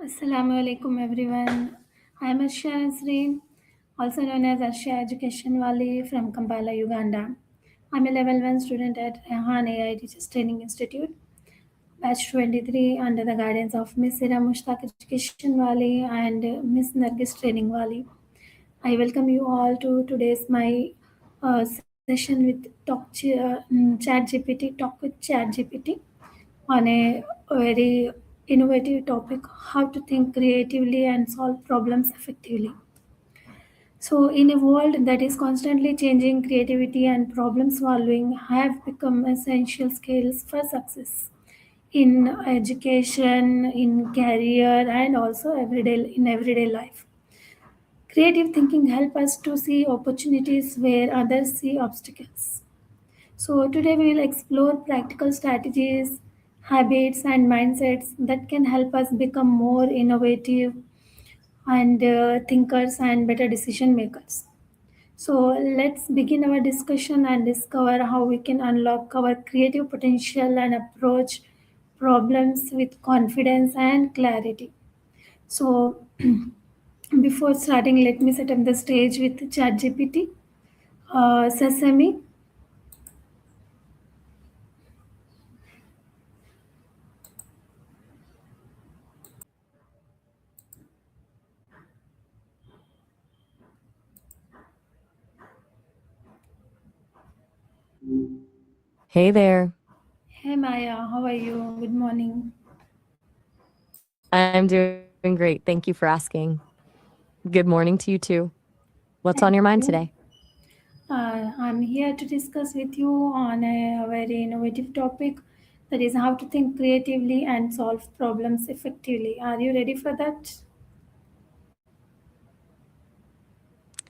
Assalamu alaikum everyone. I am Arshia Nasreen, also known as Arshia Education Wali from Kampala, Uganda. I am a level 1 student at Rehan AI Teachers Training Institute, batch 23 under the guidance of Miss Ira Mushtaq Education Wali and Miss Nargis Training Wali. I welcome you all to today's my session with ChatGPT, Talk with ChatGPT on a very innovative topic, how to think creatively and solve problems effectively. So, in a world that is constantly changing, creativity and problem solving have become essential skills for success in education, in career, and also everyday life. Creative thinking help us to see opportunities where others see obstacles. So, today we will explore practical strategies, habits, and mindsets that can help us become more innovative and thinkers and better decision makers. So, let's begin our discussion and discover how we can unlock our creative potential and approach problems with confidence and clarity. So, before starting, let me set up the stage with ChatGPT. Sesame. Hey there. Hey Maya, how are you? Good morning. I'm doing great. Thank you for asking. Good morning to you too. What's on Thank your mind you. today? I'm here to discuss with you on a very innovative topic, that is how to think creatively and solve problems effectively. Are you ready for that?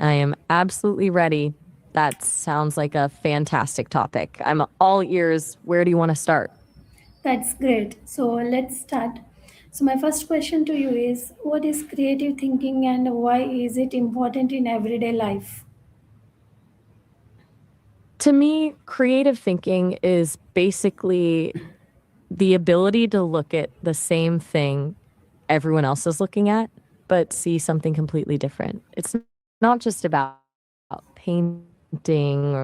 I am absolutely ready. That sounds like a fantastic topic. I'm all ears. Where do you want to start? That's great. So let's start. So my first question to you is, what is creative thinking and why is it important in everyday life? To me, creative thinking is basically the ability to look at the same thing everyone else is looking at, but see something completely different. It's not just about painting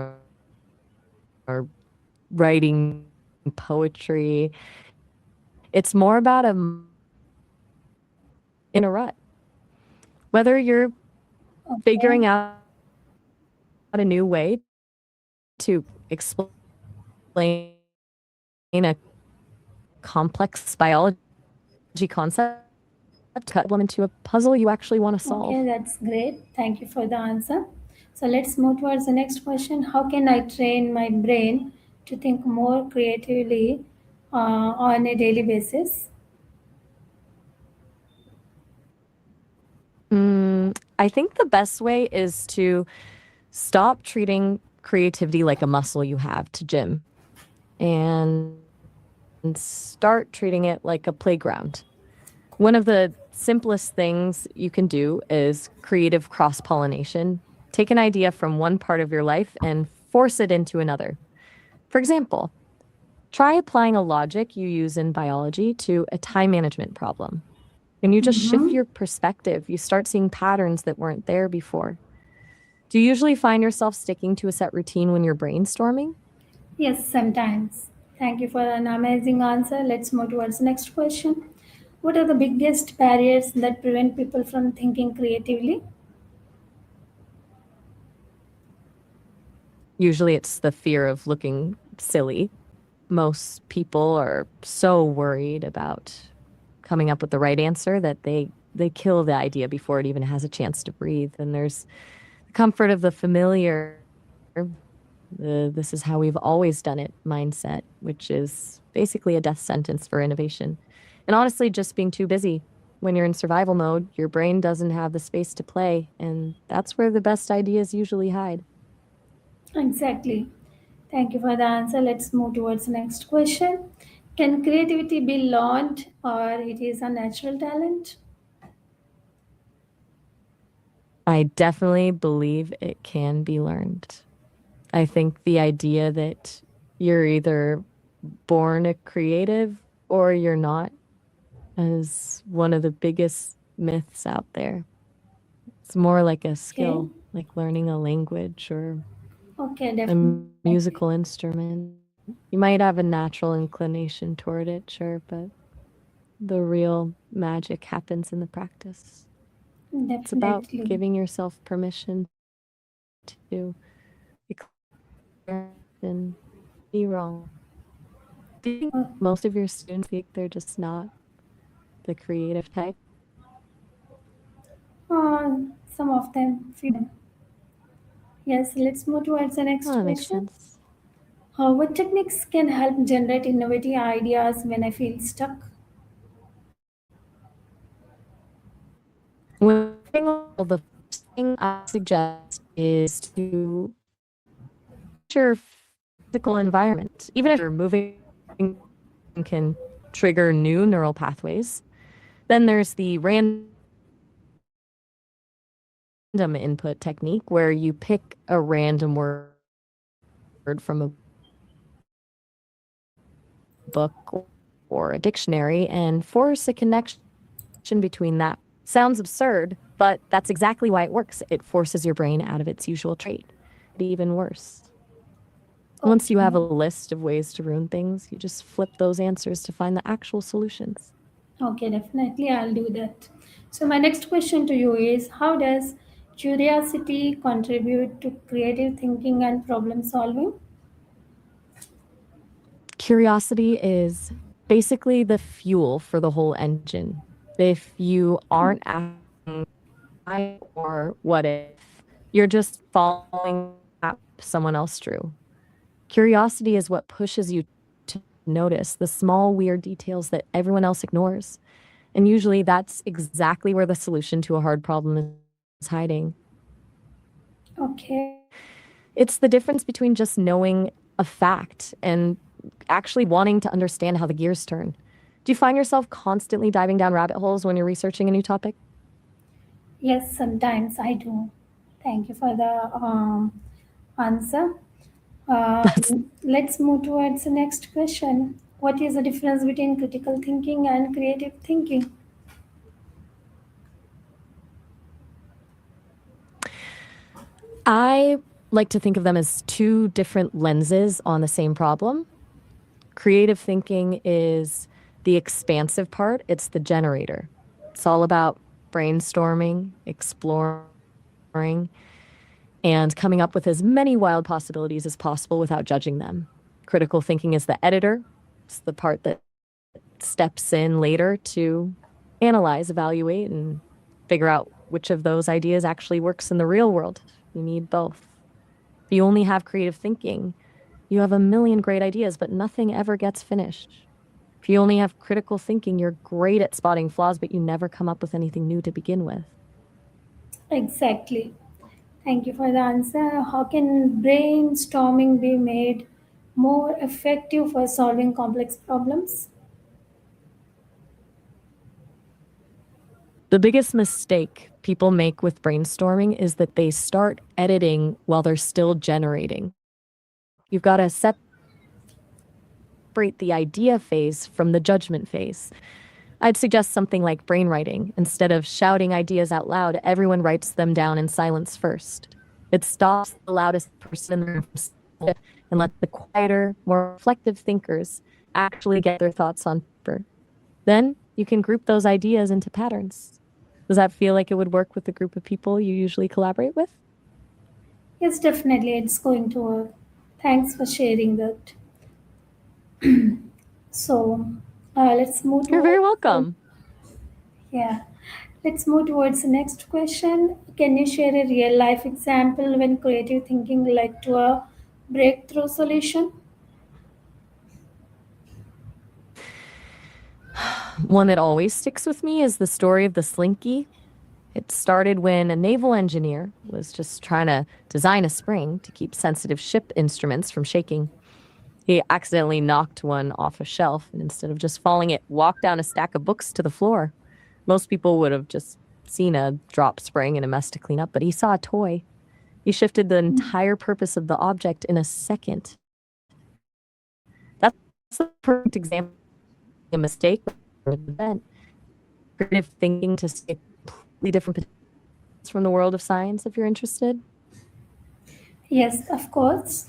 or writing poetry. It's more about in a rut. Whether you're Okay. figuring out a new way to explain a complex biology concept, cut them into a puzzle you actually want to Okay, solve. that's great. Thank you for the answer. So let's move towards the next question. How can I train my brain to think more creatively on a daily basis? I think the best way is to stop treating creativity like a muscle you have to gym and start treating it like a playground. One of the simplest things you can do is creative cross pollination. Take an idea from one part of your life and force it into another. For example, try applying a logic you use in biology to a time management problem. And you just shift Mm-hmm. your perspective. You start seeing patterns that weren't there before. Do you usually find yourself sticking to a set routine when you're brainstorming? Yes, sometimes. Thank you for an amazing answer. Let's move towards the next question. What are the biggest barriers that prevent people from thinking creatively? Usually it's the fear of looking silly. Most people are so worried about coming up with the right answer that they kill the idea before it even has a chance to breathe. And there's the comfort of the familiar, the this is how we've always done it mindset, which is basically a death sentence for innovation. And honestly, just being too busy. When you're in survival mode, your brain doesn't have the space to play, and that's where the best ideas usually hide. Exactly. Thank you for the answer. Let's move towards the next question. Can creativity be learned or it is a natural talent? I definitely believe it can be learned. I think the idea that you're either born a creative or you're not as one of the biggest myths out there. It's more like a Okay. skill, like learning a language or Okay, a definitely. musical instrument. You might have a natural inclination toward it, sure, but the real magic happens in the practice. It's about Definitely. giving yourself permission to experiment and be wrong. Do you think Uh, most of your students think they're just not the creative type? some of them, few of them. Yes, let's move towards the Oh, next that makes question. sense. What techniques can help generate innovative ideas when I feel stuck? When you're feeling overwhelmed, the first thing I suggest is to change your physical environment. Even if you're moving can trigger new neural pathways. Then there's the random input technique where you pick a random word from a book or a dictionary and force a connection between that. Sounds absurd, but that's exactly why it works. It forces your brain out of its usual trait. Even worse. Once you have a Okay. list of ways to ruin things, you just flip those answers to find the actual solutions. Okay, definitely I'll do that. So my next question to you is, how does curiosity contribute to creative thinking and problem solving? Curiosity is basically the fuel for the whole engine. If you aren't asking why or what if, you're just following a map someone else drew. Curiosity is what pushes you to notice the small, weird details that everyone else ignores. And usually that's exactly where the solution to a hard problem is hiding. Okay. It's the difference between just knowing a fact and actually wanting to understand how the gears turn. Do you find yourself constantly diving down rabbit holes when you're researching a new topic? Yes, sometimes I do. Thank you for the answer. That's Let's move towards the next question. What is the difference between critical thinking and creative thinking? I like to think of them as two different lenses on the same problem. Creative thinking is the expansive part, it's the generator. It's all about brainstorming, exploring, and coming up with as many wild possibilities as possible without judging them. Critical thinking is the editor, it's the part that steps in later to analyze, evaluate, and figure out which of those ideas actually works in the real world. You need both. If you only have creative thinking, you have a million great ideas, but nothing ever gets finished. If you only have critical thinking, you're great at spotting flaws, but you never come up with anything new to begin with. Exactly. Thank you for the answer. How can brainstorming be made more effective for solving complex problems? The biggest mistake people make with brainstorming is that they start editing while they're still generating. You've got to separate the idea phase from the judgment phase. I'd suggest something like brainwriting. Instead of shouting ideas out loud, everyone writes them down in silence first. It stops the loudest person in the room from saying it and lets the quieter, more reflective thinkers actually get their thoughts on paper. Then you can group those ideas into patterns. Does that feel like it would work with the group of people you usually collaborate with? Yes, definitely, it's going to work. Thanks for sharing that. So, let's move You're very towards welcome. yeah. Let's move towards the next question. Can you share a real life example when creative thinking led to a breakthrough solution? One that always sticks with me is the story of the Slinky. It started when a naval engineer was just trying to design a spring to keep sensitive ship instruments from shaking. He accidentally knocked one off a shelf, and instead of just falling, it walked down a stack of books to the floor. Most people would have just seen a drop spring and a mess to clean up, but he saw a toy. He shifted the entire purpose of the object in a second. That's the perfect example of a mistake or an event. creative thinking to see a completely different from the world of science if you're interested? Yes, of course.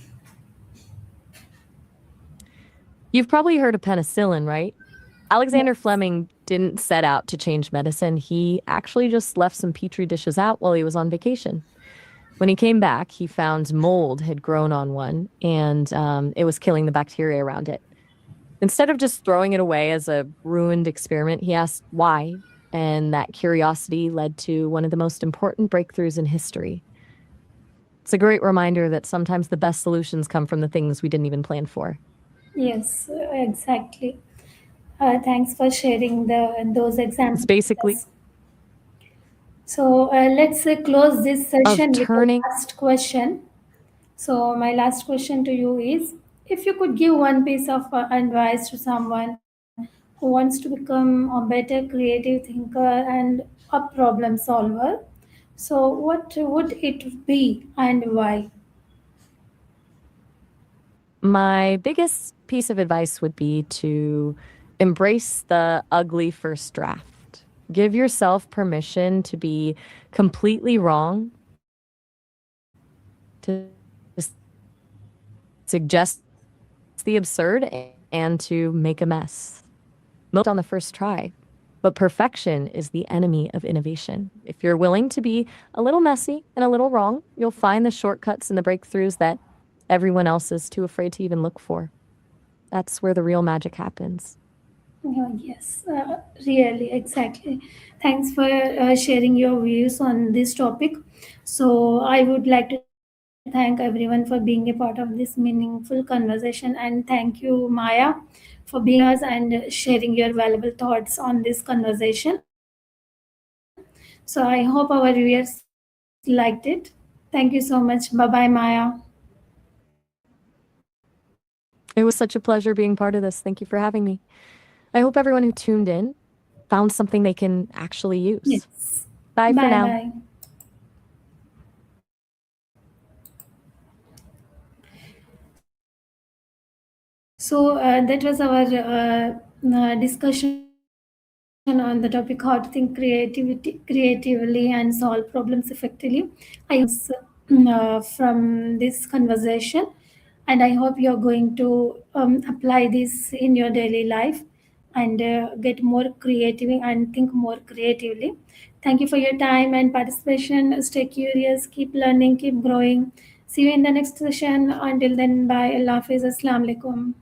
You've probably heard of penicillin, right? Alexander Yes. Fleming didn't set out to change medicine. He actually just left some petri dishes out while he was on vacation. When he came back, he found mold had grown on one and it was killing the bacteria around it. Instead of just throwing it away as a ruined experiment, he asked why. And that curiosity led to one of the most important breakthroughs in history. It's a great reminder that sometimes the best solutions come from the things we didn't even plan for. Yes, exactly. Thanks for sharing those It's examples with basically us. So let's close this of session with the turning last question. So my last question to you is, if you could give one piece of advice to someone who wants to become a better creative thinker and a problem solver, so what would it be and why? my biggest piece of advice would be to embrace the ugly first draft. Give yourself permission to be completely wrong, to suggest the absurd, and to make a mess. Most on the first try. But perfection is the enemy of innovation. If you're willing to be a little messy and a little wrong, you'll find the shortcuts and the breakthroughs that everyone else is too afraid to even look for. That's where the real magic happens. Yes, really, exactly. Thanks for sharing your views on this topic. So, I would like to thank everyone for being a part of this meaningful conversation, and thank you, Maya, for being with us and sharing your valuable thoughts on this conversation. So, I hope our viewers liked it. Thank you so much. Bye bye, Maya. It was such a pleasure being part of this. Thank you for having me. I hope everyone who tuned in found something they can actually use. Yes. Bye for Bye now. bye. So that was our discussion on the topic how to think creatively and solve problems effectively. I hope you got some points from this conversation, and I hope you're going to apply this in your daily life and get more creative and think more creatively. Thank you for your time and participation. Stay curious, keep learning, keep growing. See you in the next session. Until then, bye. Allah Hafiz. Assalamu alaikum.